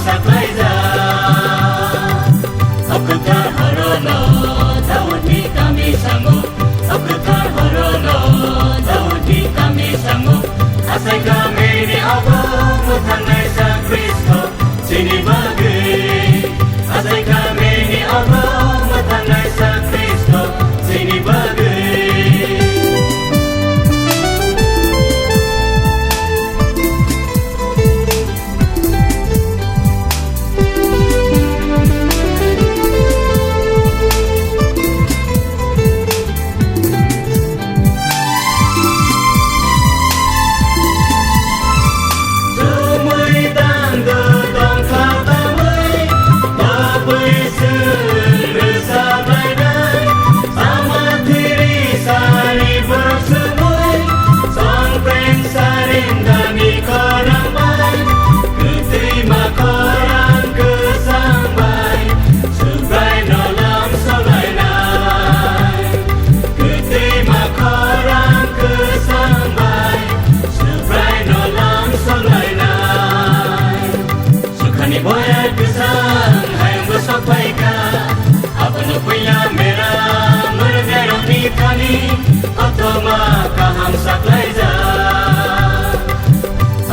saklaiza Abgetar horono Daudi kami sanggup Abgetar horono Daudi kami sanggup Asai kami ni Allah Mutanai sa Kristo Sini bagi Asai kami ni Allah Mutanai sa Kristo Sini bagi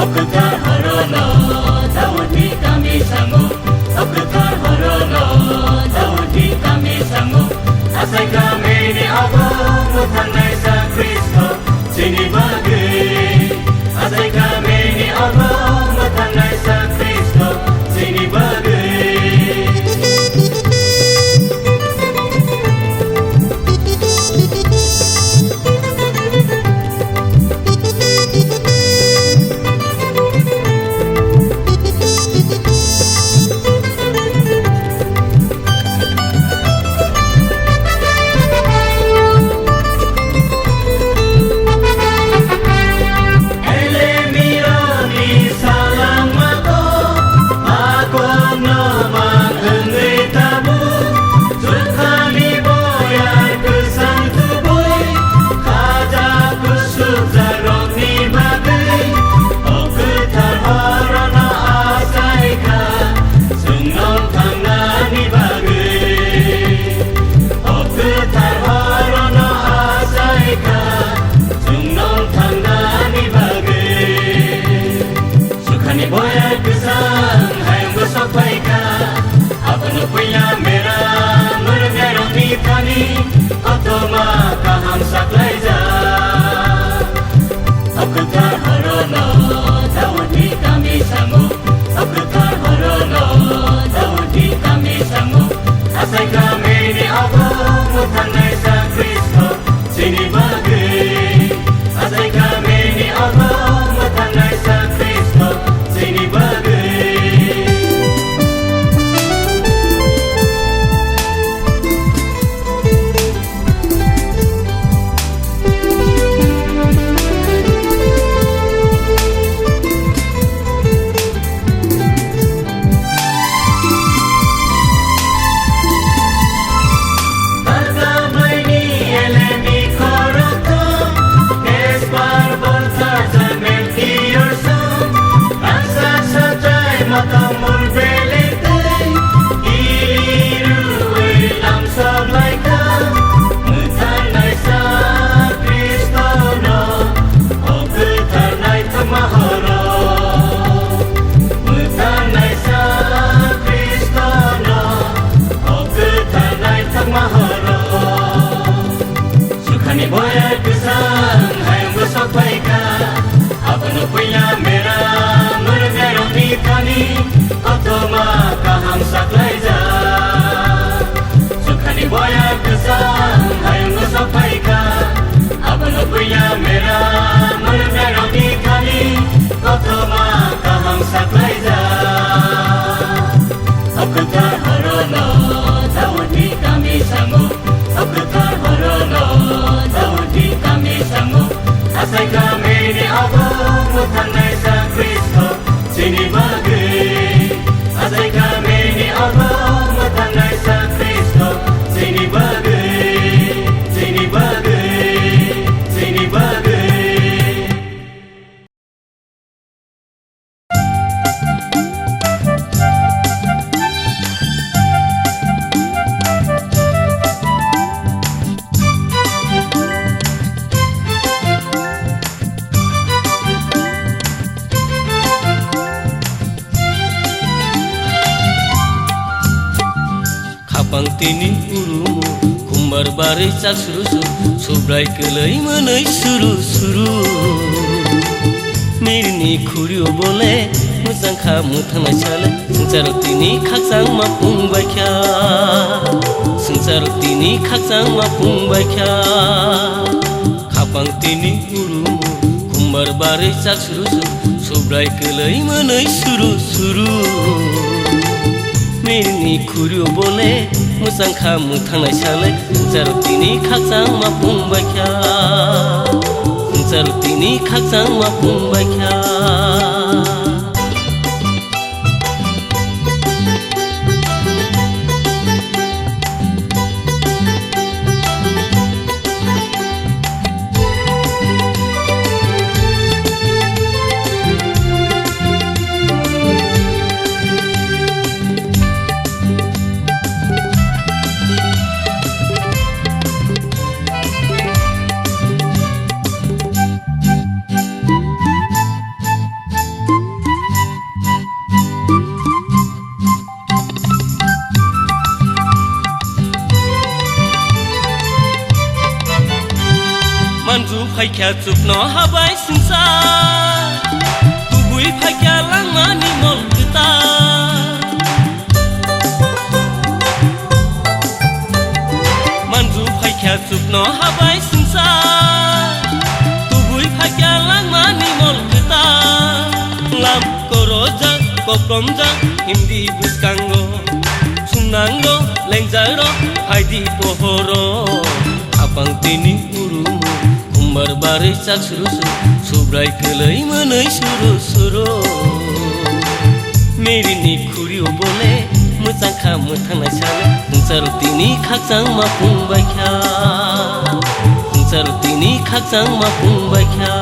Abgetar horono Daudi kami sanggup Abgetar horono Daudi kami sanggup Asai kami ni Allah Mutanai sa Kristo Sini bagi Asai kami ni Allah Mutanai sa Kristo Sini bagi Abgetar horono Daudi kami sanggup Abgetar horono Daudi kami sanggup Asai kami ni Allah Mutanai sa Kristo Sini bagi Asai kami ni Allah Mutanai sa Kristo Sini bagi Abgetar horono Daudi kami sanggup Abgetar horono Daudi kami sanggup Asai kami ni Allah Mutanai sa Kristo Sini bagi Asai kami ni Allah Mutanai sa Kristo Sini bagi Sini bagi Sini bagi Kapang tini urumu Kumbar bari cak suru Subrai kelai menai suru Mirni kurio bole Muzang kamu tanah chale Sengcar tini kaksang mapung baikya Sengcar tini kaksang mapung baikya Kapang tini urumu Kumbar bari cak suru Subrai kelai menai suru Mirni kurio bole Muzang kamu tanah chale Sengcar tini kaksang mapung baikya Sengcar tini kaksang mapung baikya Manju paikya cukno habai singsa Tubui paikya langmani mol kita Manju paikya cukno habai singsa Tubui paikya langmani mol kita Lam korojang kopromjang himdi buskango Sunango lengjaro haidi pohoro Kapang tini urumu Kumbar bari cak suru Subrai kelai menai suru Mirni kurio bole Muzang kamu tanah chale Sengcar tini kaksang mapung baikya Sengcar tini kaksang mapung baikya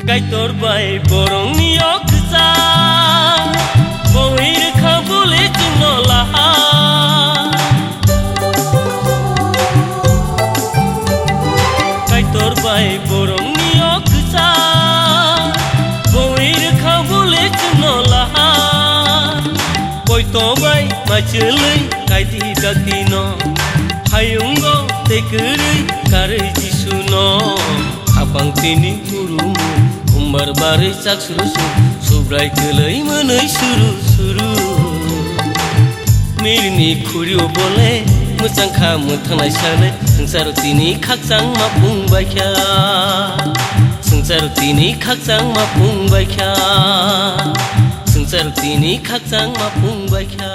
Kaitor bai borong niok sa Bohir kabule junolah Kaitor bai borong niok sa Bohir kabule junolah Poito bai machelai kaiti dakino Hayunggo tekeri karai jisuno Kapang tini urumu Kumbar bari cak suru Subrai kelai menai suru Mirni kurio bole Muzang kamu tanah chale Sengcar tini kaksang mapung baikya Sengcar tini kaksang mapung baikya Sengcar tini kaksang mapung baikya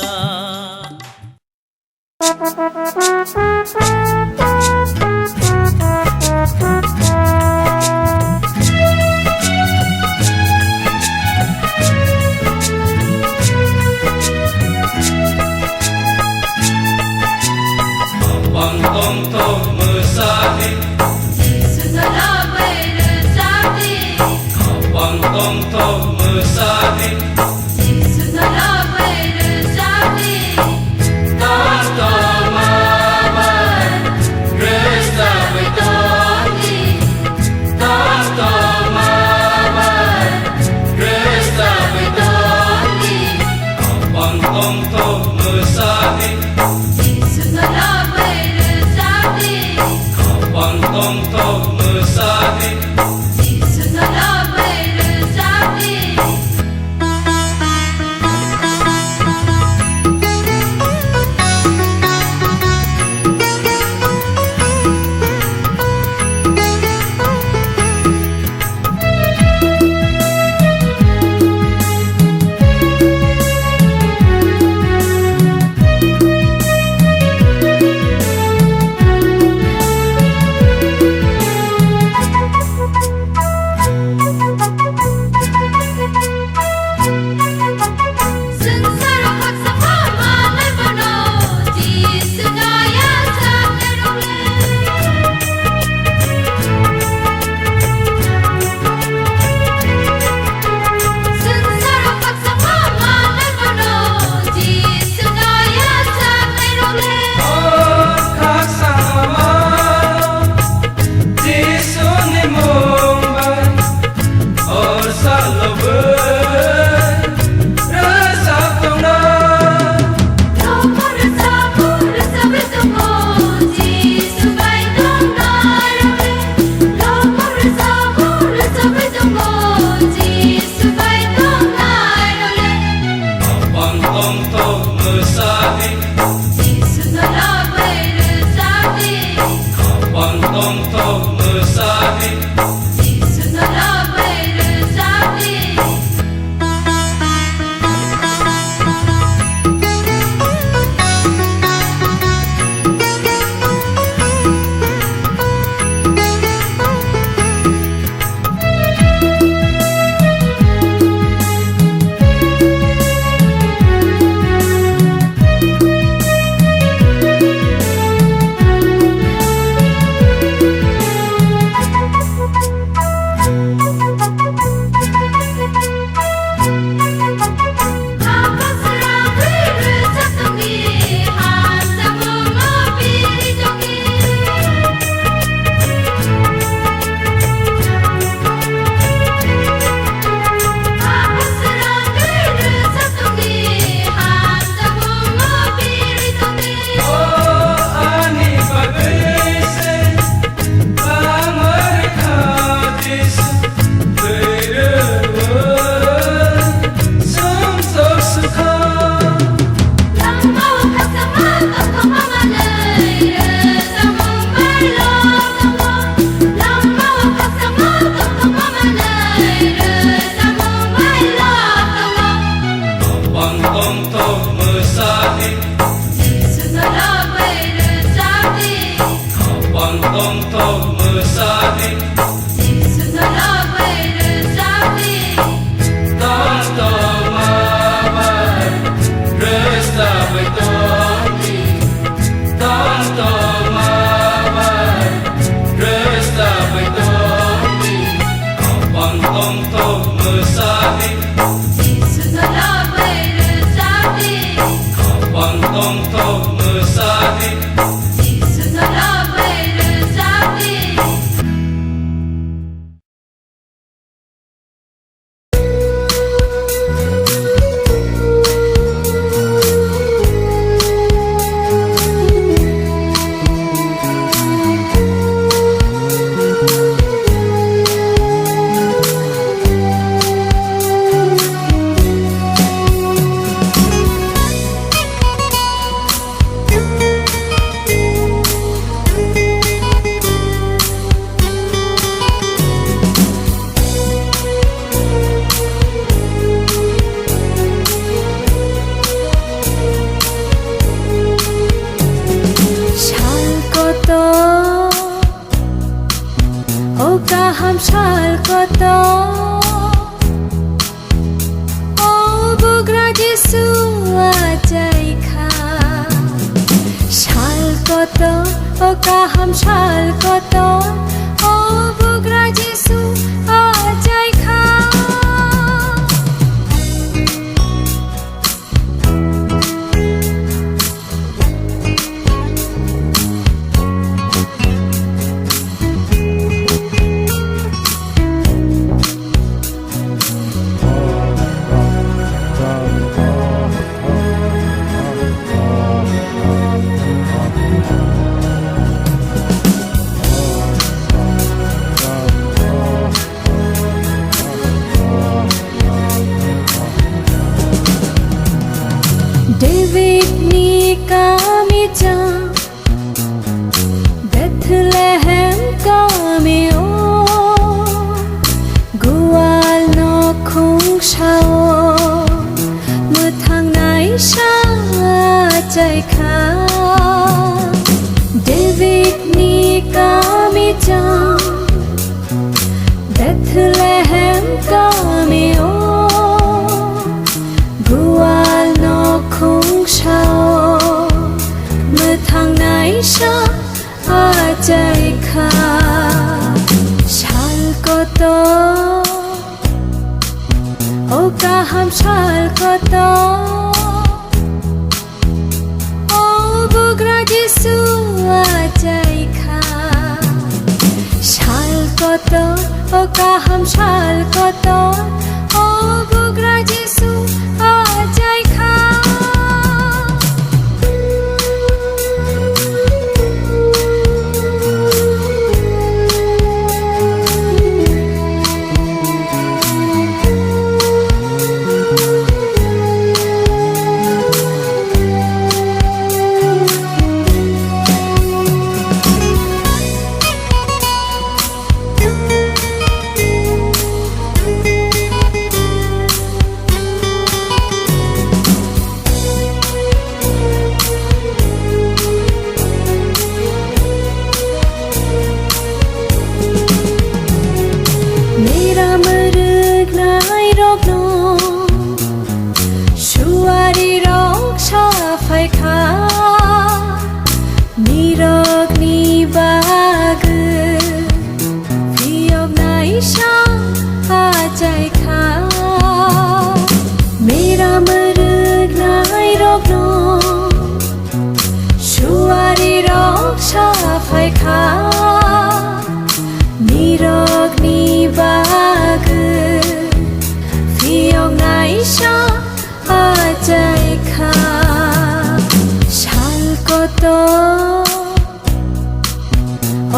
tong mesadi Sunalabai rezati tong tong mabai resta betoni tong tong mabai resta betoni abang tong mesadi Sunalabai rezati abang tong mesadi Sunalabai rezati শাল কত ও বুগরা যিশু আজাই খা শাল কত ও কাহাম শাল কত ও বুগরা যিশু আজাই খা David ni kami jam Bethlehem kami o Gual no khung shao Mưa thang nai sha chai kha David ni kami jam Bethlehem kami o Gual no khung shao Mưa thang nai sha chai kha Shal koto O kaham shal koto O bugra jisu chai kha Shal koto O kaham shal koto O bugra jisu chai kha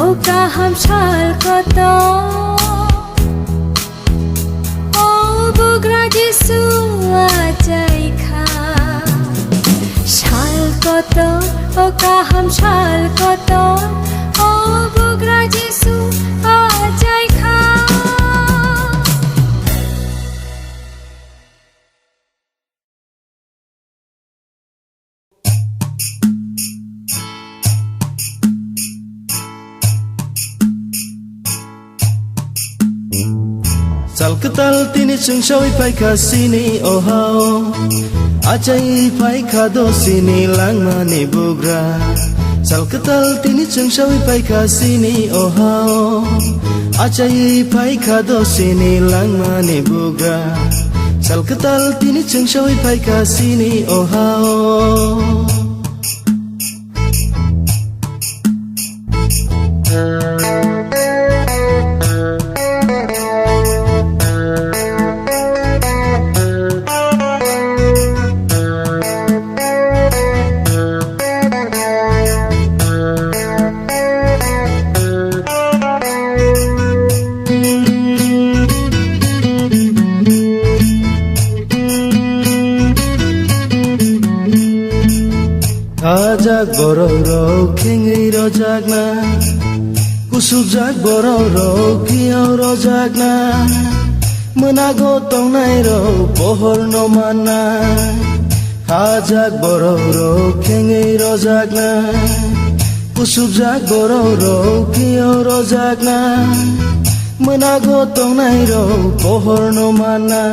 O kaham shal koto O bugra jisu chai kha Shal koto O kaham shal koto O bugra jisu chai kha salkatal tini chung shawi pai kha sini ohao achai pai kha do sini langma ni bugra salkatal tini chung shawi pai kha sini ohao achai pai kha do sini langma ni bugra salkatal tini chung shawi pai kha sini ohao Ajak bororo kengei rojagna kusubjak bororo kiau rojagna menago tongnai ro pohor no mana Ajak bororo kengei rojagna kusubjak bororo kiau rojagna menago tongnai ro pohor no mana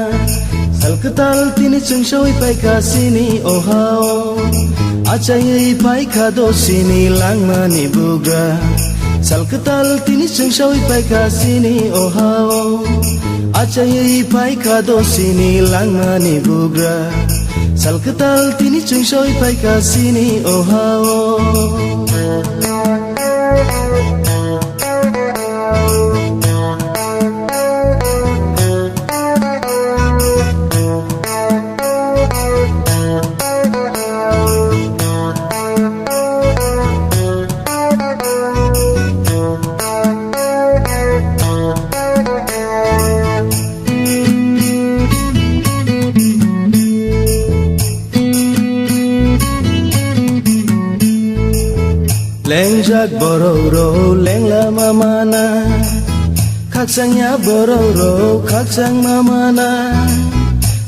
salkatal tini chung shawi pai kha sini ohao achai pai kha do sini langma ni bugra salkatal tini chung shawi pai kha sini ohao achai pai kha do sini langma ni bugra salkatal tini chung shawi pai kha sini ohao Lengjak bororo lengla mamana Kaksangnya bororo kaksang mamana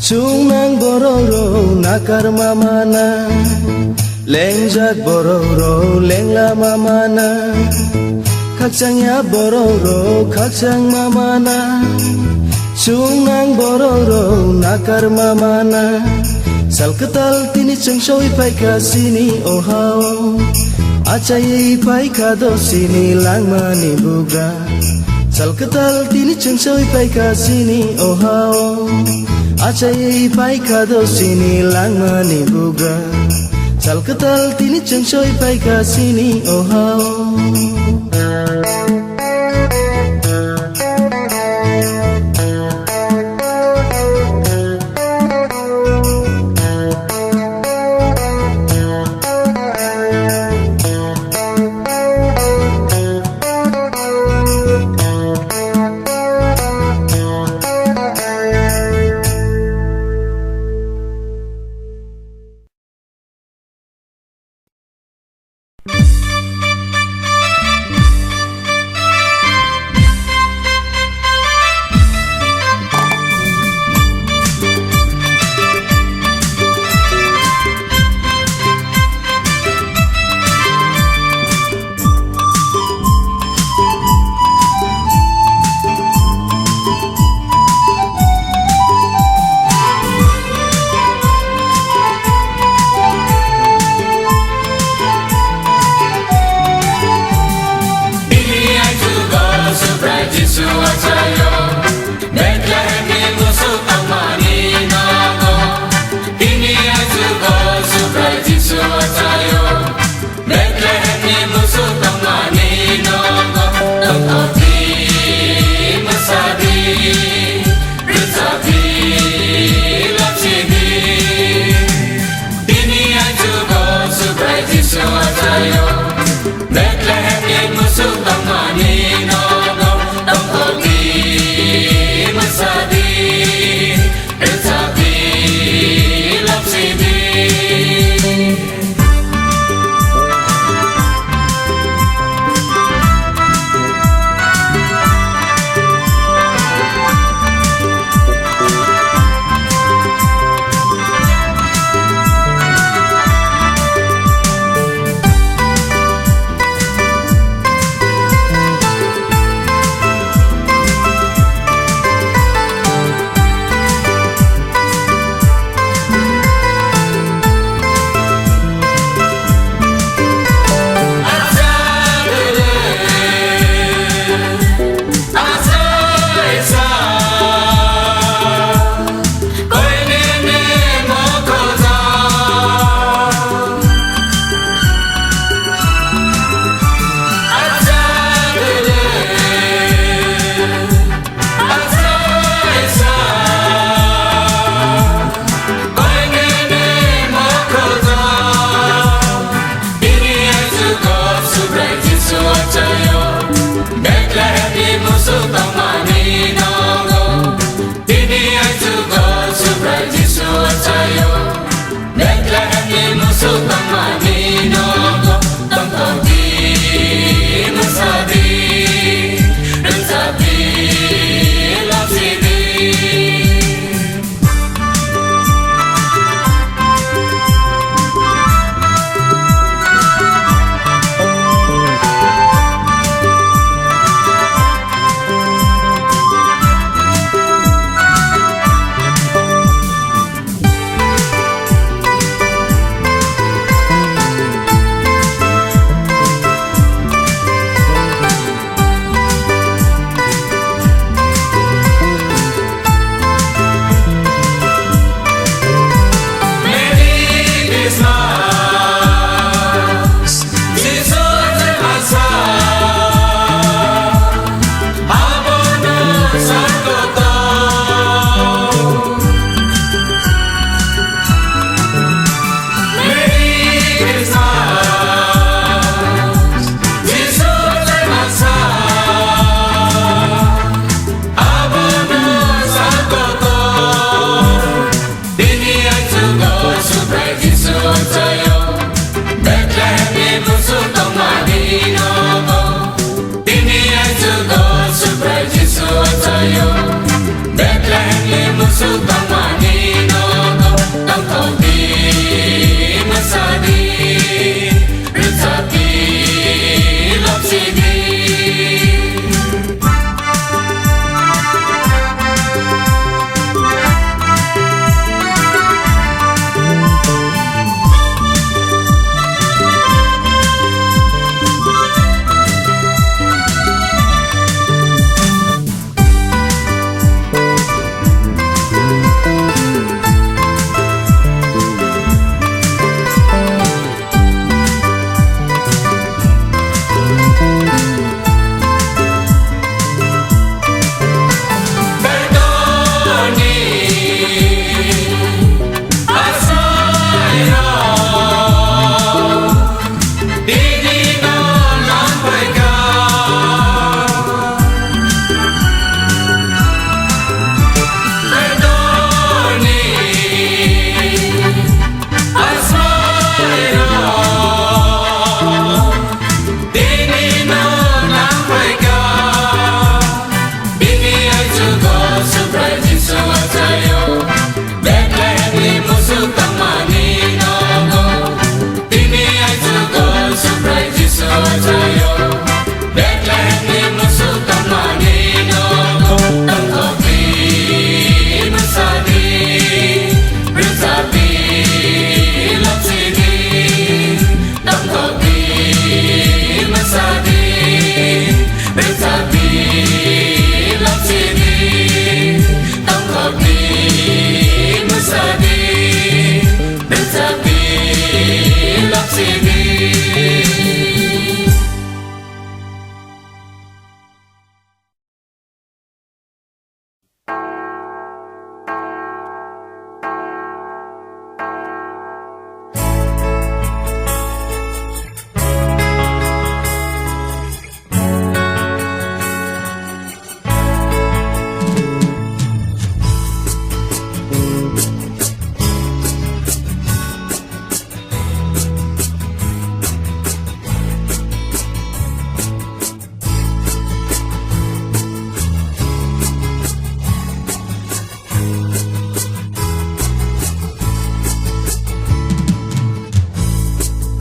Sungnang bororo nakar mamana Lengjak bororo lengla mamana Kaksangnya bororo kaksang mamana Sungnang bororo nakar mamana Salkatal tini chung shawi pai kha sini ohao achai pai kha do sini langma ni bugra salkatal tini chung shawi pai kha sini ohao achai pai kha do sini langma ni bugra salkatal tini chung shawi pai kha sini ohao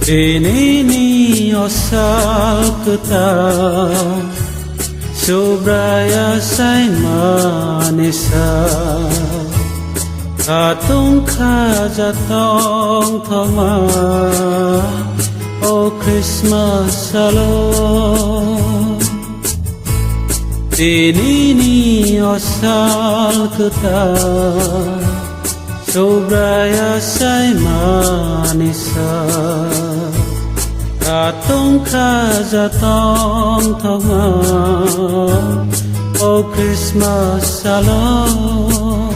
Ini ni osal kita Subraya say manisa Katung kajatong thoma Oh Christmas salon Ini ni osal kita Subraya say manisa Katung kajatong thoma Oh Christmas salon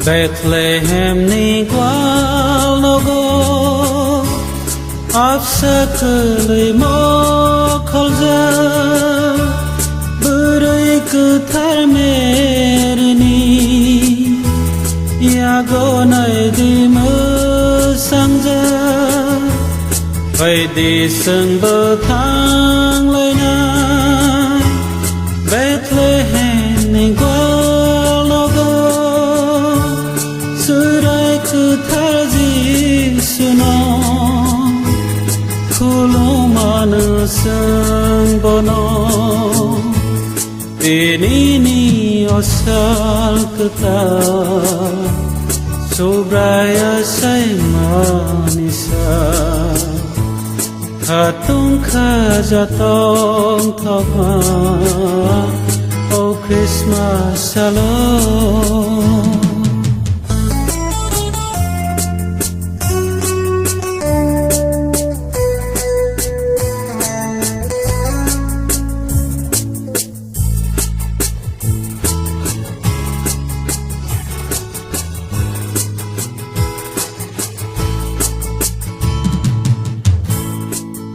Bethlehem ni gwal nogo Afsakali mo kholja Burai kuthar merni Yago nai di musangja Vai di sung thang lai na Bethlehem ni gwal nogo Surai kuthar Jisuna Khulu manusang bono Ini ni osal kita Subraya say manisa Katung kajatong thoma Oh Christmas salon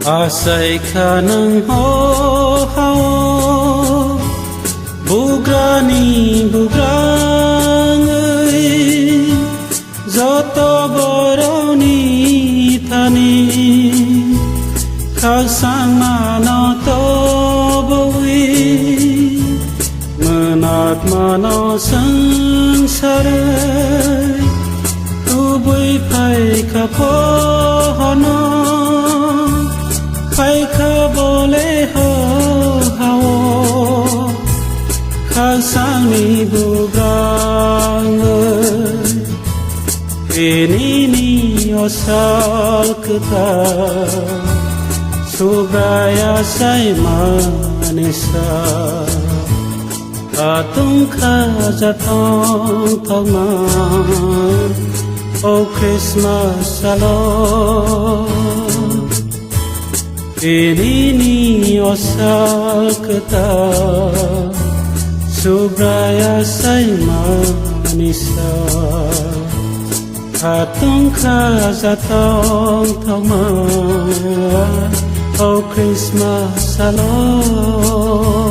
Asai kanang ho hao Bugrani bugrangai Joto boroni thani Khasang mano to boi Menat mano sangsarai Tubui pai kapohono Khai kha bole ho hao Khasang ni bugang Ini ni osal kita Subraya say manisa Katung kajatong thoma Oh Christmas salon Ini ni osal kita Subraya say manisa Katung kajatong thoma Oh Christmas salon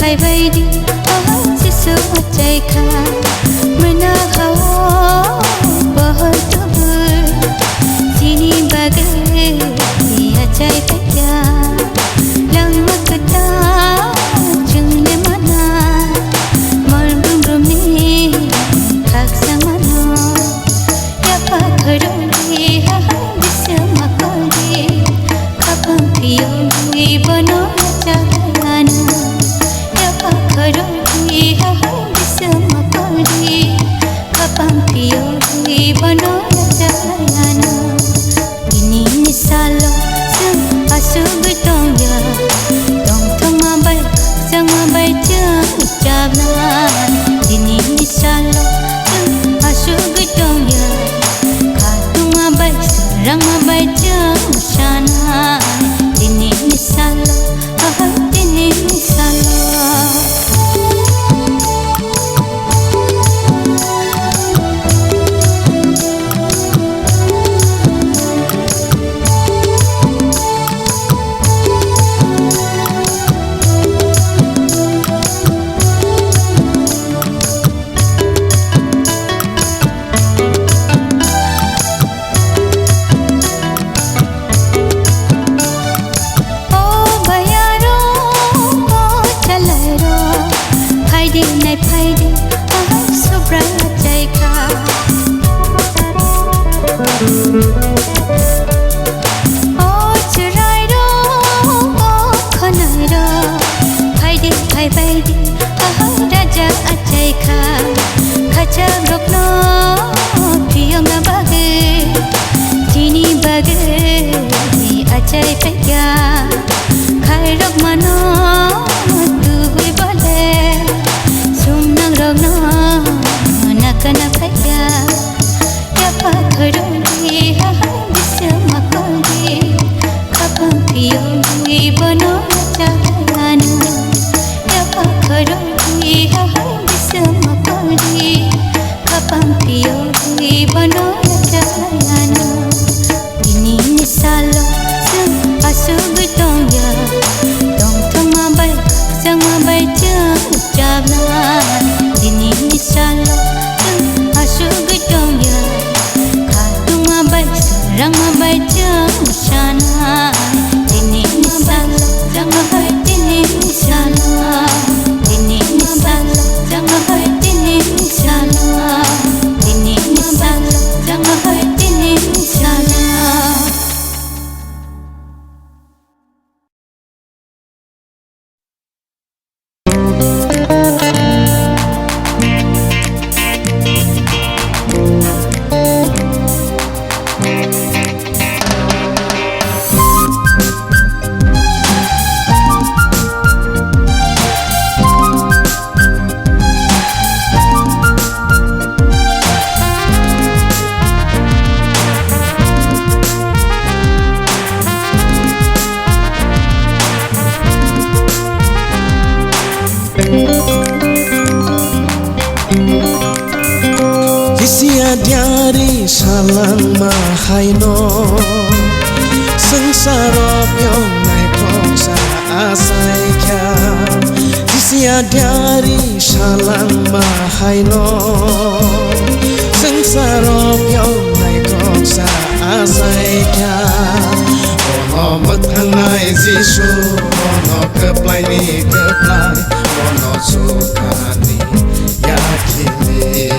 hai baidi sisu acai kha mena khao bahar tubur sini bagai acai pakya lang makta chung le mana mar bum bum ni khak sang mano ya pa khadoi ha bisya makali khapang thiyo ni bano chakana ya pa khadoi ha bisya makali khapang thiyo ni bano chakana ini misalo sang asug tong ya tong tong ma bai chang chap na ini misalo sang asug tong ya khatung ma bai rang ma bai chang shana ini misalo ini misalo Diari salang mahaino sengsara pyong nai kong sa asai kya Disia diari salang mahaino sengsara pyong nai kong sa asai kya Ono mathang nai jisu ono keplai ni keplai ono sukani yakini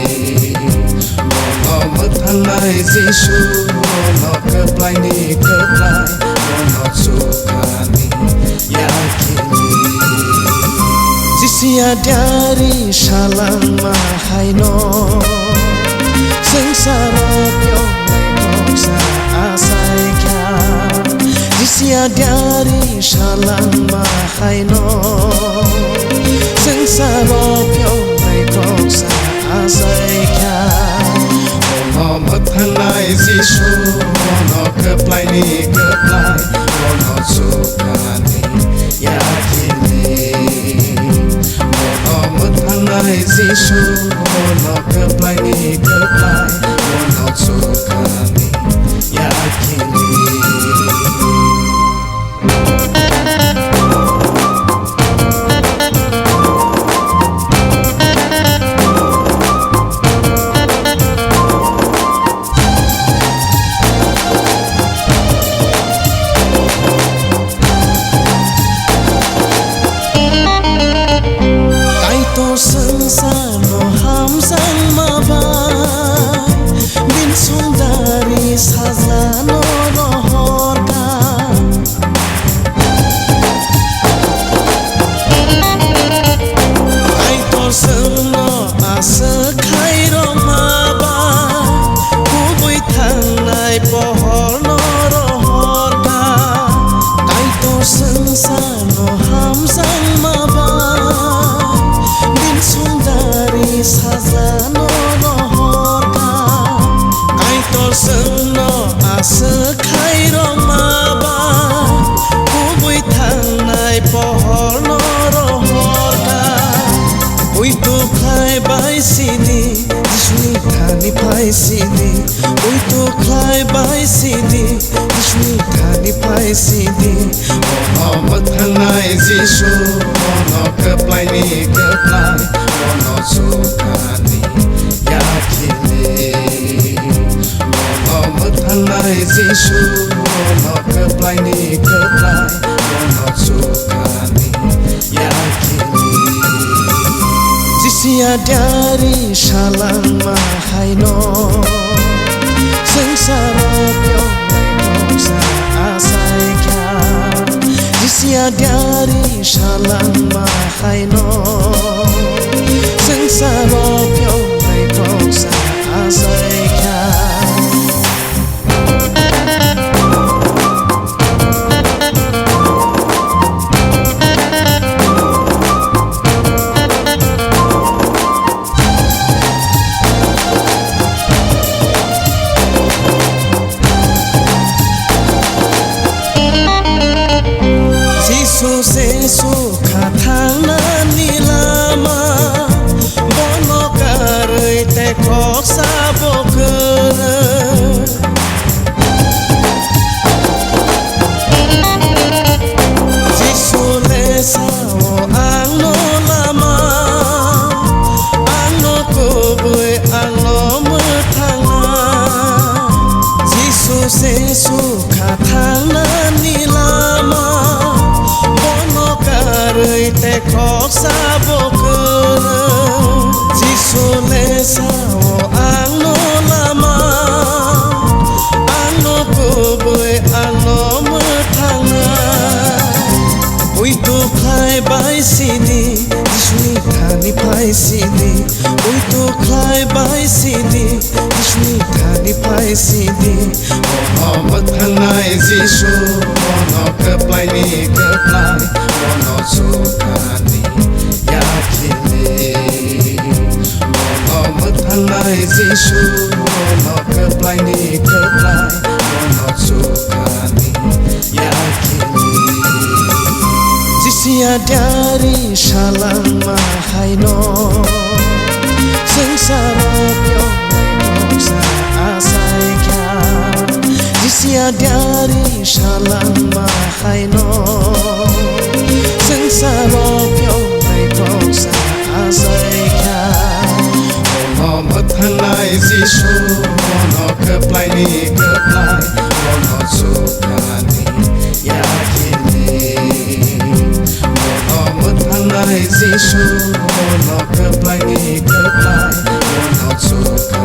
Mathangay Jisu ono keplai ni keplai ono sukani yakini Jisia dari salang mahaino sengsara pyong nai sa asai kya Jisia dari salang mahaino sengsara pyong nai sa asai kya Ono mathangay Jisu ono keplai ni keplai ono sukani yakini Ono mathangay Jisu ono keplai ni keplai ono sukani yakini sini Disuni thani pai sini Oi to khlai bai sini Disuni thani pai sini Ono mathanai Jisu Ono keplai ni keplai Ono sukani yakini Ono mathanai Jisu Ono keplai ni keplai Ono sukani yakini Jisia dari salang mahaino Sengsara pyong mekongsa asai kya Jisia dari salang mahaino Sengsara pyong mekongsa asai kya Jisu Sesu kathana nilama Bono karai te krok sabokera Jisu lesa o angno lama Angno kubui angno metanga Jisu Sesu kathana nilama Karai te krok sabokera Jisu lesa o angno lama Angno kubui angno metanga Oi to khlai bai sini Disuni thani pai sini Oi to khlai bai sini Disuni thani pai sini Ono mathanai Jisu Ono keplai ni keplai Ono sukani yakini Ono mathanai Jisu Ono keplai ni keplai Ono sukani yakini Jisia dari salang mahaino Sengsara pyong mekongsa asai kya Jisia dari salang mahaino Sengsara pyong mekongsa asai kya Ono mathanai Jisu Ono keplai ni keplai Ono sukani yakini Ono mathanai Jisu Ono keplai ni keplai Ono sukani